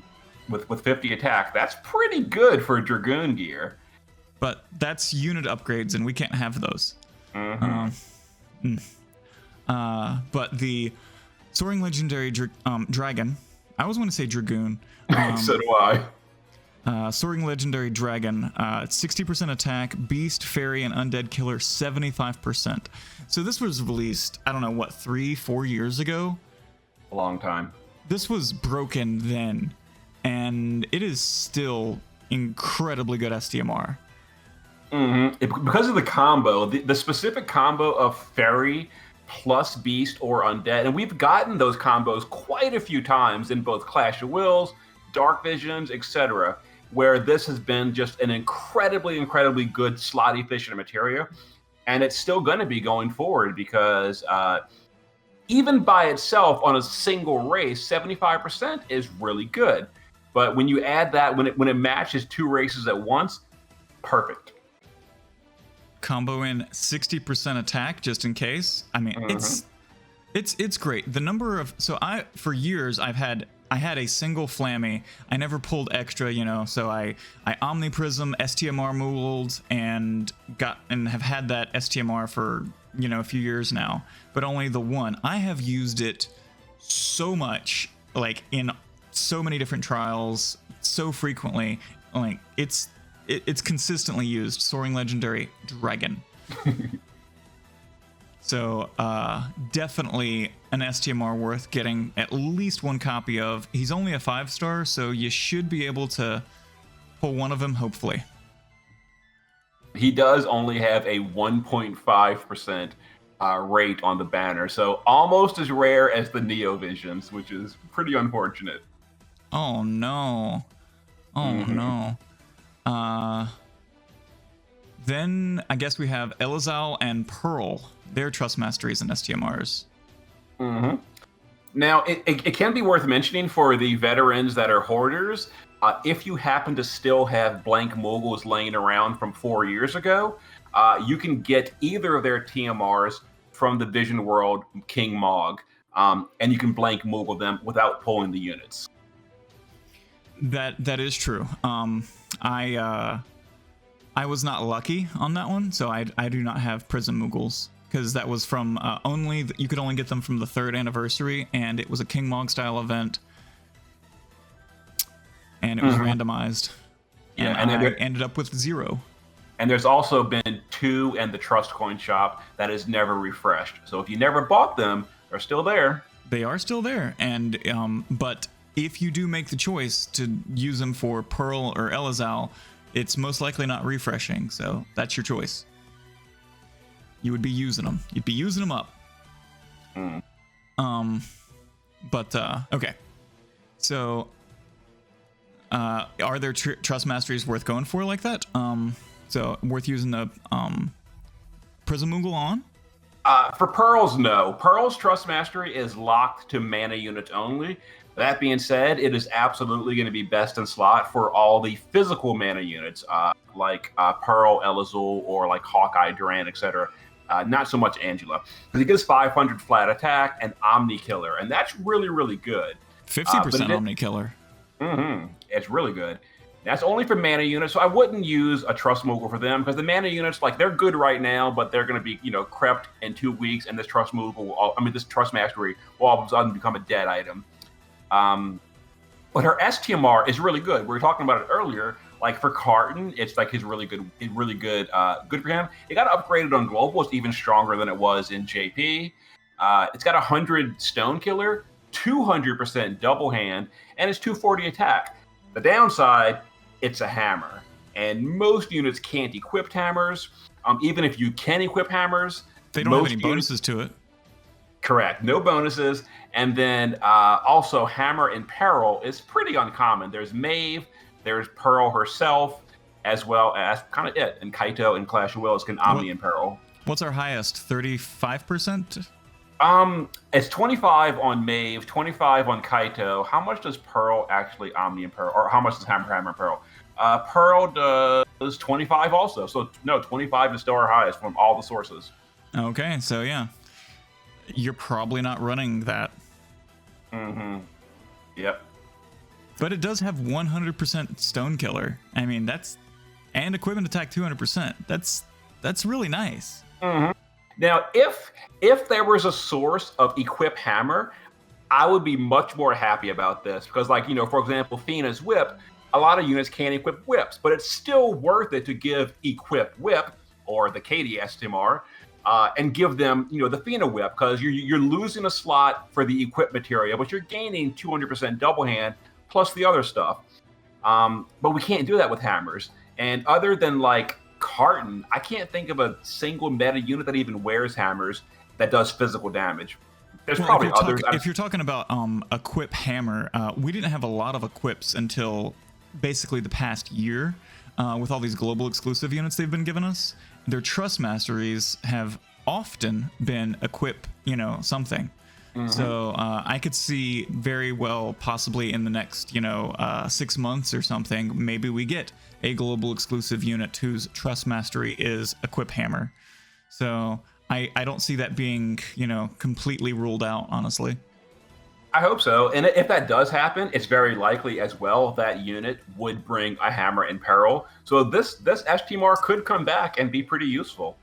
With 50 attack, that's pretty good for Dragoon gear. But that's unit upgrades, and we can't have those. But the Soaring Legendary Dragon, I always want to say Dragoon. So do I. Soaring Legendary Dragon, 60% attack, Beast, Fairy, and Undead Killer, 75%. So this was released, I don't know, what, 3-4 years ago? A long time. This was broken then, and it is still incredibly good StMR. Because of the combo, the specific combo of Fairy plus Beast or Undead, and we've gotten those combos quite a few times in both Clash of Wills, Dark Visions, etc., where this has been just an incredibly good slot efficient material, and it's still going to be going forward because even by itself on a single race, 75% is really good. But when you add that, when it matches 2 races at once, perfect. Combo in 60% attack just in case. I mean, it's great. The number of for years I had a single Flammy. I never pulled extra, so I Omni Prism, StMR Moguled, and have had that StMR for a few years now, but only the one. I have used it so much, like in so many different trials, so frequently, like it's consistently used. Soaring Legendary Dragon. So definitely an StMR worth getting at least one copy of. He's only a 5-star, so you should be able to pull one of them, hopefully. He does only have a 1.5% rate on the banner, so almost as rare as the Neo Visions, which is pretty unfortunate. Oh no. No. Then I guess we have Elazal and Pearl. Their Trust Masteries and StMRs. Mm-hmm. Now, it can be worth mentioning for the veterans that are hoarders, if you happen to still have blank moguls laying around from 4 years ago, you can get either of their TMRs from the Vision World King Mog, and you can blank mogul them without pulling the units. That is true. I was not lucky on that one, so I do not have Prism Moguls, because that was from you could only get them from the 3rd anniversary, and it was a King Mog style event, and it was randomized. Yeah, and I ended up with 0. And there's also been 2 in the Trust Coin shop that is never refreshed. So if you never bought them, they're still there. They are still there, and but if you do make the choice to use them for Pearl or Elazal, it's most likely not refreshing, so that's your choice. You would be using them. You'd be using them up. Okay. So, are there trust masteries worth going for like that? So worth using the Prism Mogul on? For Pearls, no. Pearl's Trust Mastery is locked to mana units only. That being said, it is absolutely going to be best in slot for all the physical mana units, like Pearl, Elazul, or like Hawkeye, Duran, etc. Not so much Angela. Because it gives 500 flat attack and Omni Killer, and that's really, really good. 50% Omni Killer. It's really good. That's only for mana units, so I wouldn't use a Trust Mogul for them, because the mana units, like, they're good right now, but they're going to be, crept in 2 weeks, and this Trust Mogul, this Trust Mastery will all of a sudden become a dead item. But her STMR is really good. We were talking about it earlier. Like for Carton, it's like his really good for him. It got upgraded on Global. It's even stronger than it was in JP. It's got 100 Stone Killer, 200% double hand, and it's 240 attack. The downside, it's a hammer, and most units can't equip hammers. Even if you can equip hammers, they don't have any bonuses to it. Correct, no bonuses. And then also Hammer in Peril is pretty uncommon. There's Maeve, there's Pearl herself, as well as kind of it. And Kaito and Clash of Wills can Omni in Peril. What's our highest? 35%? It's 25 on Maeve, 25 on Kaito. How much does Pearl actually Omni in Peril? Or how much does Hammer in Peril? Pearl does 25 also. So no, 25 is still our highest from all the sources. Okay, so yeah. You're probably not running that. Yep. But it does have 100% Stone Killer. I mean, and equipment attack 200%. That's really nice. Now, if there was a source of equip hammer, I would be much more happy about this, because, like, for example, Fina's whip, a lot of units can't equip whips, but it's still worth it to give equip whip or the Katie STMR. And give them, the Fina whip, because you're losing a slot for the equip material, but you're gaining 200% double hand plus the other stuff. But we can't do that with hammers. And other than like Carton, I can't think of a single meta unit that even wears hammers that does physical damage. There's probably others. If you're talking about equip hammer, we didn't have a lot of equips until basically the past year. With all these global exclusive units they've been giving us, their trust masteries have often been equip, something. So I could see very well, possibly in the next, 6 months or something, maybe we get a global exclusive unit whose trust mastery is equip hammer. So I don't see that being, completely ruled out, honestly. I hope so. And if that does happen, it's very likely as well that unit would bring a hammer in Peril. So this STMR could come back and be pretty useful.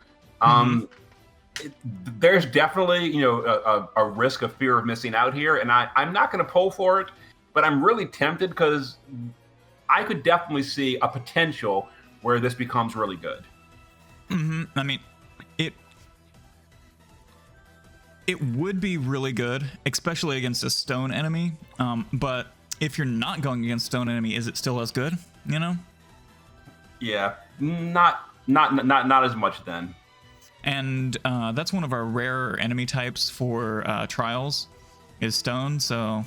There's definitely, a risk of fear of missing out here. And I'm not going to pull for it, but I'm really tempted, because I could definitely see a potential where this becomes really good. I mean, it would be really good, especially against a stone enemy. But if you're not going against stone enemy, is it still as good? Yeah, not as much then. And that's one of our rare enemy types for trials, is stone. So.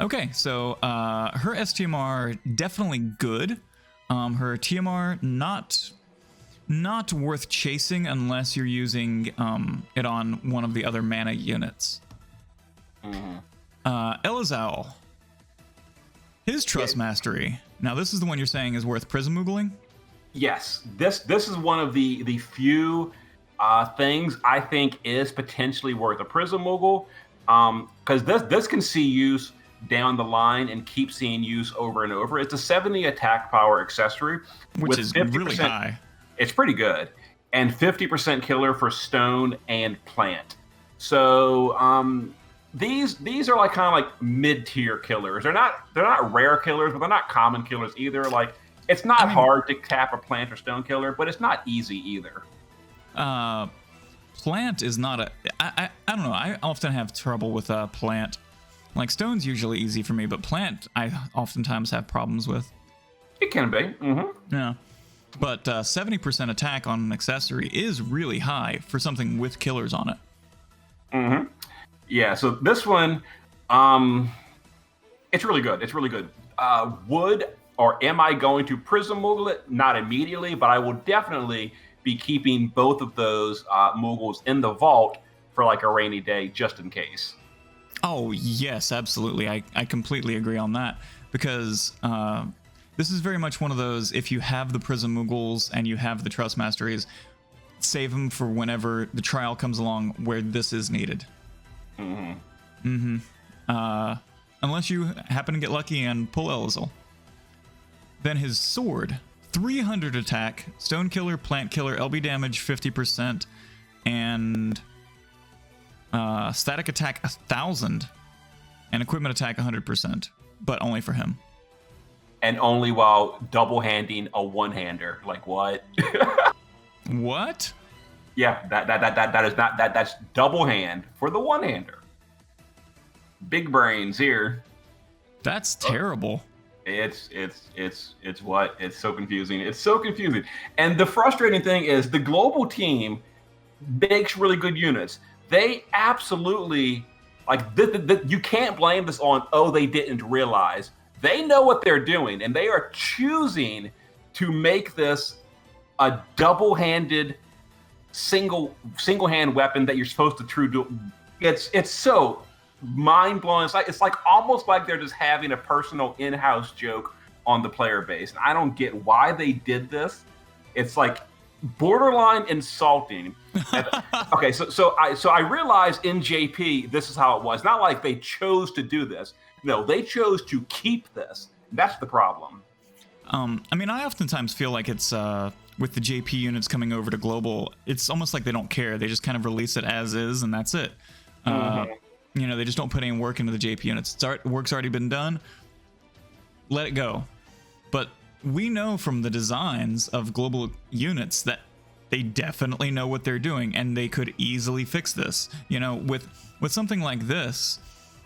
Okay, so her STMR definitely good. Her TMR not not worth chasing unless you're using it on one of the other mana units. Elazal. His Trust Mastery. Now, this is the one you're saying is worth Prism Moguling? Yes. This is one of the few things I think is potentially worth a Prism Mogul. Because this can see use down the line and keep seeing use over and over. It's a 70 attack power accessory. Which is really high. It's pretty good. And 50% killer for stone and plant. So these are like kind of like mid-tier killers. They're not rare killers, but they're not common killers either. Like it's not hard to tap a plant or stone killer, but it's not easy either. Plant is not a I don't know. I often have trouble with plant. Like stone's usually easy for me, but plant I oftentimes have problems with. It can be. Yeah. But 70% attack on an accessory is really high for something with killers on it. Yeah, so this one, it's really good. It's really good. Am I going to Prism Mogul it? Not immediately, but I will definitely be keeping both of those Moguls in the vault for like a rainy day, just in case. Oh, yes, absolutely. I completely agree on that, because this is very much one of those, if you have the Prism Moguls and you have the Trust Masteries, save them for whenever the trial comes along where this is needed. Unless you happen to get lucky and pull Elazal. Then his sword, 300 attack, stone killer, plant killer, LB damage 50%, and static attack 1,000, and equipment attack 100%, but only for him. And only while double-handing a one-hander. Like what? What? Yeah, that's double hand for the one-hander. Big brains here. That's terrible. It's what? It's so confusing. It's so confusing. And the frustrating thing is the global team makes really good units. They absolutely you can't blame this on, oh, they didn't realize. They know what they're doing, and they are choosing to make this a double-handed single-hand weapon that you're supposed to true duel. It's so mind-blowing. It's like almost like they're just having a personal in-house joke on the player base. And I don't get why they did this. It's like borderline insulting. Okay, so I realized in JP this is how it was. Not like they chose to do this. No, they chose to keep this. That's the problem. I mean, I oftentimes feel like it's with the JP units coming over to global, it's almost like they don't care. They just kind of release it as is, and that's it. You know, they just don't put any work into the JP units. Work's already been done. Let it go. But we know from the designs of global units that they definitely know what they're doing, and they could easily fix this. You know, with something like this,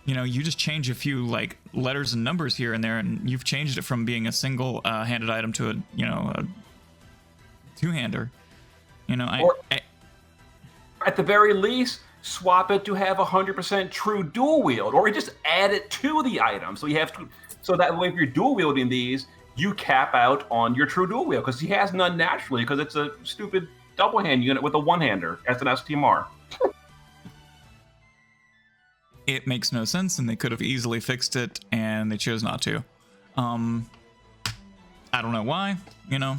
you know, you just change a few like letters and numbers here and there, and you've changed it from being a single-handed item to a two-hander. You know, or at the very least, swap it to have 100% true dual wield, or just add it to the item. So you have to, so that way if you're dual wielding these, you cap out on your true dual wield, because he has none naturally, because it's a stupid double hand unit with a one-hander as an StMR. It makes no sense, and they could have easily fixed it, and they chose not to. I don't know why, you know.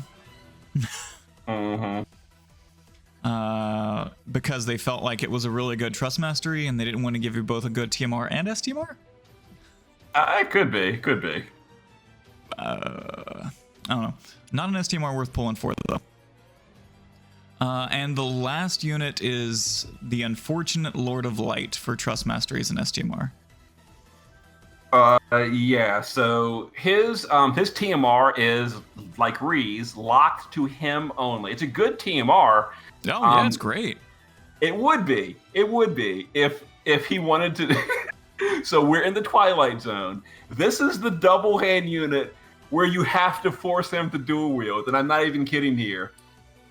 Because they felt like it was a really good trust mastery, and they didn't want to give you both a good TMR and STMR? It could be. I don't know. Not an STMR worth pulling for, though. And the last unit is the Unfortunate Lord of Light for Trust Masteries and STMR. Yeah, so his TMR is, like Reese, locked to him only. It's a good TMR. Oh, yeah, it's great. It would be if he wanted to. So we're in the Twilight Zone. This is the double hand unit where you have to force him to dual wield, and I'm not even kidding here,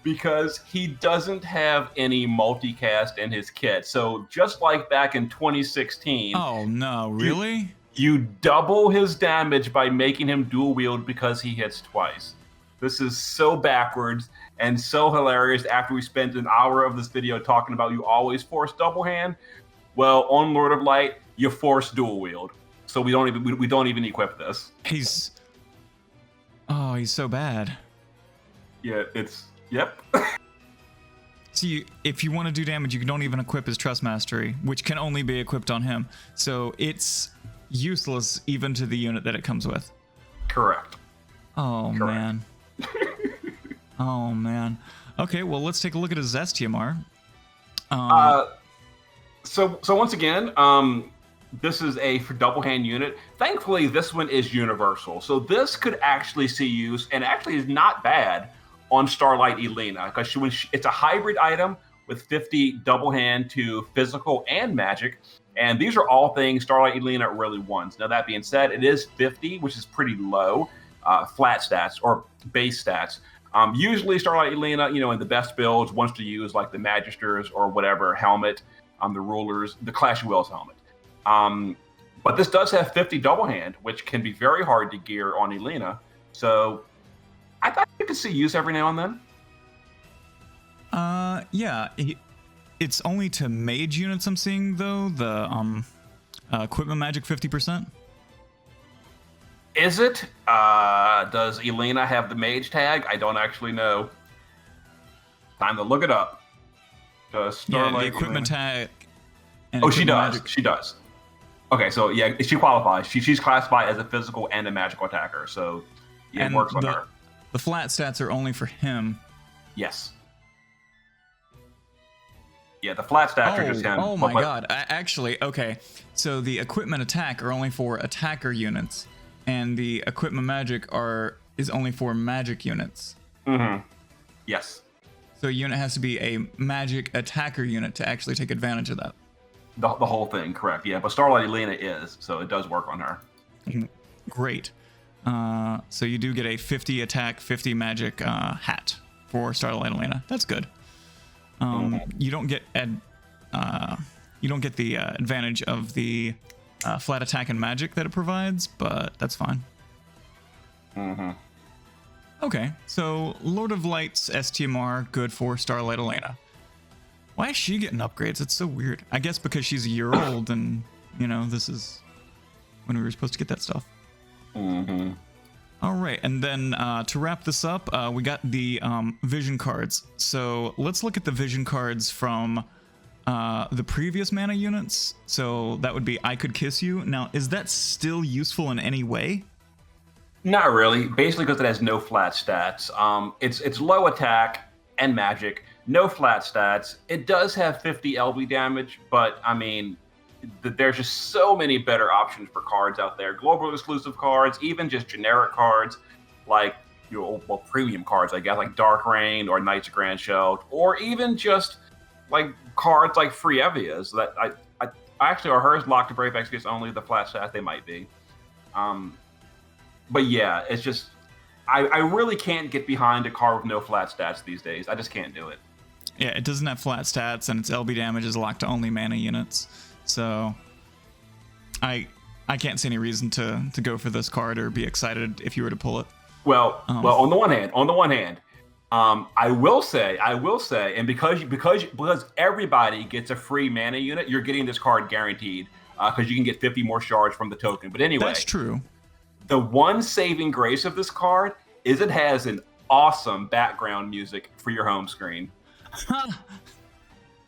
because he doesn't have any multicast in his kit. So just like back in 2016. Oh no, really? You double his damage by making him dual wield because he hits twice. This is so backwards. and so hilarious after we spent an hour of this video talking about you always force double hand. Well, on Lord of Light, you force dual wield. So we don't even equip this. He's so bad. Yeah, yep. See, if you want to do damage, you don't even equip his Trust Mastery, which can only be equipped on him. So it's useless even to the unit that it comes with. Correct. Oh, man. Oh, man. Okay, well, let's take a look at his StMR. So once again, this is a double hand unit. Thankfully, this one is universal. So this could actually see use, and actually is not bad, on Starlight Elena, because it's a hybrid item with 50 double hand to physical and magic. And these are all things Starlight Elena really wants. Now, that being said, it is 50, which is pretty low, flat stats or base stats. Usually, Starlight Elena, in the best builds, wants to use like the Magisters or whatever helmet, the Rulers, the Clash of Wills helmet. But this does have 50 double hand, which can be very hard to gear on Elena. So I thought you could see use every now and then. Yeah. It's only to mage units I'm seeing, though. The equipment magic 50%. Is it? Does Elena have the mage tag? I don't actually know. Time to look it up. Does Yeah, the equipment tag. Oh, she does. She does. Okay, so yeah, she qualifies. She's classified as a physical and a magical attacker, so yeah, it works on her. The flat stats are only for him. Yes. Yeah, the flat stats are just him. Oh my god. Actually, okay. So the equipment attack are only for attacker units, and the equipment magic is only for magic units. Mm-hmm. Yes. So a unit has to be a magic attacker unit to actually take advantage of that. The whole thing, correct. Yeah, but Starlight Elena is, so it does work on her. Great. So you do get a 50 attack, 50 magic hat for Starlight Elena. That's good. You don't get the advantage of the flat attack and magic that it provides, but that's fine. Mm-hmm. Okay, so Lord of Light's StMR, good for Starlight Elena. Why is she getting upgrades? It's so weird. I guess because she's a year old and, this is when we were supposed to get that stuff. Mm-hmm. All right, and then to wrap this up, we got the vision cards. So let's look at the vision cards from the previous mana units. So that would be I Could Kiss You. Now, is that still useful in any way? Not really. Basically, because it has no flat stats. It's low attack and magic, no flat stats. It does have 50 LB damage, but I mean, there's just so many better options for cards out there. Global exclusive cards, even just generic cards like premium cards, I guess, like Dark Reign or Knights of Grand Shell, or even just like cards like Free Evias that I actually are hers locked to Brave Exvius only. The flat stats they might be. But yeah, it's just I really can't get behind a card with no flat stats these days. I just can't do it. Yeah, it doesn't have flat stats, and its LB damage is locked to only mana units. So I can't see any reason to go for this card or be excited if you were to pull it. Well, on the one hand, I will say, and because everybody gets a free mana unit, you're getting this card guaranteed because you can get 50 more shards from the token. But anyway, that's true. The one saving grace of this card is it has an awesome background music for your home screen.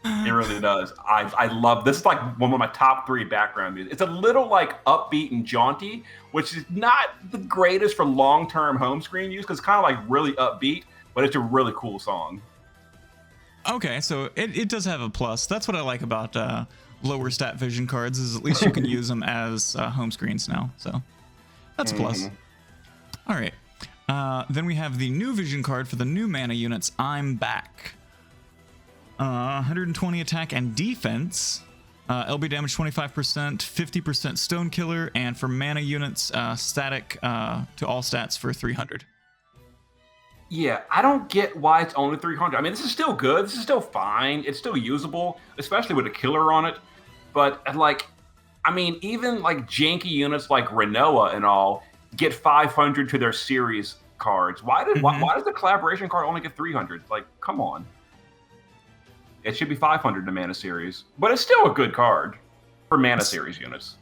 It really does. I love this. Is like one of my top 3 background music. It's a little like upbeat and jaunty, which is not the greatest for long-term home screen use because it's kind of like really upbeat, but it's a really cool song. Okay, so it does have a plus. That's what I like about lower stat vision cards is at least you can use them as home screens now. So that's a plus. All right. Then we have the new vision card for the new mana units. I'm Back. 120 attack and defense, LB damage 25%, 50% stone killer, and for mana units, static to all stats for 300. Yeah, I don't get why it's only 300. I mean, this is still good. This is still fine. It's still usable, especially with a killer on it. But even like janky units like Renoa and all get 500 to their series cards. Why does the collaboration card only get 300? Like, come on. It should be 500 in the Mana series, but it's still a good card for Mana series units.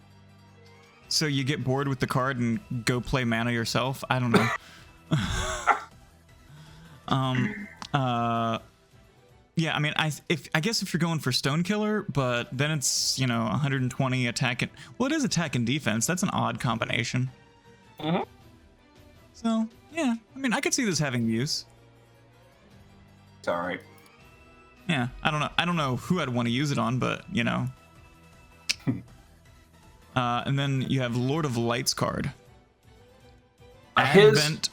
So you get bored with the card and go play Mana yourself? I don't know. Yeah, I mean, I guess if you're going for Stone Killer, but then it's 120 attack and it is attack and defense. That's an odd combination. So yeah, I mean, I could see this having use. It's all right. Yeah, I don't know who I'd want to use it on, but and then you have Lord of Lights card. Advent.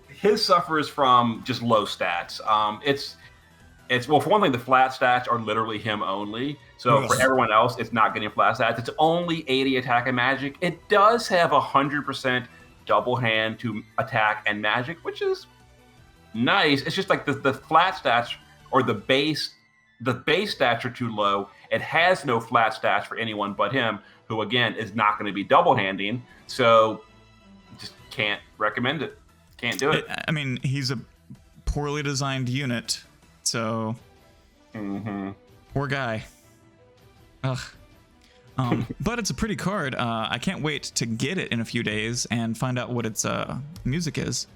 His suffers from just low stats. It's well, for one thing, the flat stats are literally him only. So for everyone else, it's not getting flat stats. It's only 80 attack and magic. It does have 100% double hand to attack and magic, which is nice. It's just like the flat stats or the base stats are too low. It has no flat stats for anyone but him, who again is not going to be double handing. So just can't recommend it. Can't do it. I mean, he's a poorly designed unit, so poor guy. Ugh. But it's a pretty card. I can't wait to get it in a few days and find out what its music is.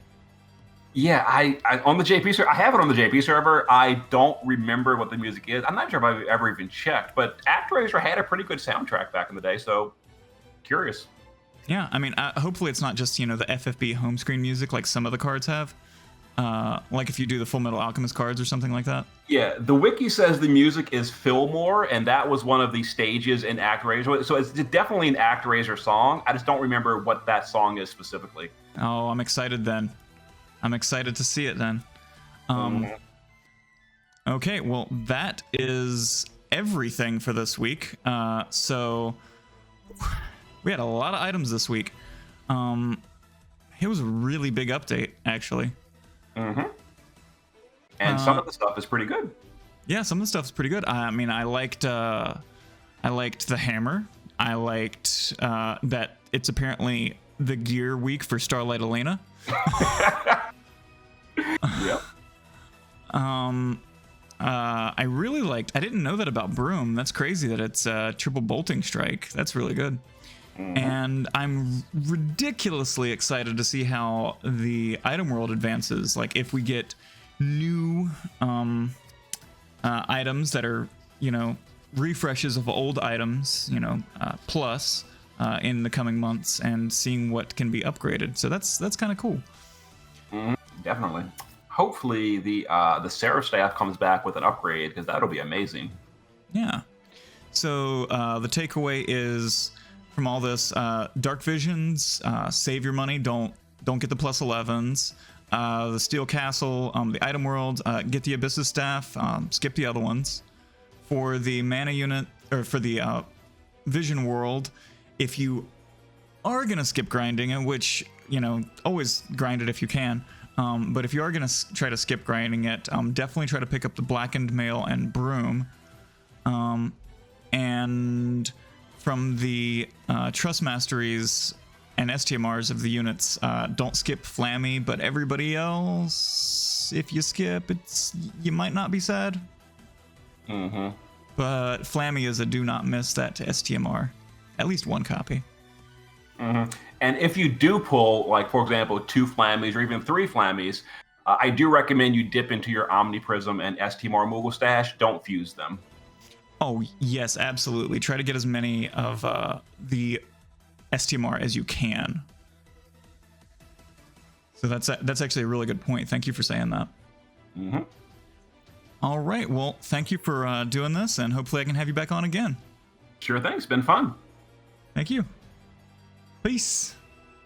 Yeah, I on the JP server. I have it on the JP server. I don't remember what the music is. I'm not sure if I've ever even checked, but ActRaiser had a pretty good soundtrack back in the day, so curious. Yeah, I mean, hopefully it's not just, the FFBE home screen music like some of the cards have. Like if you do the Full Metal Alchemist cards or something like that. Yeah, the wiki says the music is Fillmore, and that was one of the stages in ActRaiser. So it's definitely an ActRaiser song. I just don't remember what that song is specifically. Oh, I'm excited then. I'm excited to see it then. Okay, well, that is everything for this week. So we had a lot of items this week. It was a really big update, actually. And some of the stuff is pretty good. Yeah, some of the stuff is pretty good. I mean, I liked the hammer. I liked that it's apparently the gear week for Starlight Elena. Yep. I really liked. I didn't know that about Broom. That's crazy that it's triple bolting strike. That's really good. And I'm ridiculously excited to see how the item world advances. Like if we get new items that are, refreshes of old items, plus in the coming months, and seeing what can be upgraded. So that's kind of cool. Definitely. Hopefully the Seraph staff comes back with an upgrade, because that'll be amazing. Yeah. So the takeaway is from all this, Dark Visions, save your money. Don't get the plus 11s. The Steel Castle, the Item World, get the Abyssus staff. Skip the other ones. For the mana unit, or for the Vision World, if you are gonna skip grinding, which always grind it if you can. But if you are going to try to skip grinding it, definitely try to pick up the Blackened Male and Broom. And from the Trust Masteries and StMRs of the units, don't skip Flammy, but everybody else, if you skip, you might not be sad. But Flammy is a do not miss that to StMR. At least one copy. And if you do pull, like, for example, 2 Flammies or even 3 Flammies, I do recommend you dip into your Omni Prism and StMR Mogul stash. Don't fuse them. Oh, yes, absolutely. Try to get as many of the StMR as you can. So that's actually a really good point. Thank you for saying that. All right. Well, thank you for doing this, and hopefully I can have you back on again. Sure thing. It's been fun. Thank you. Peace.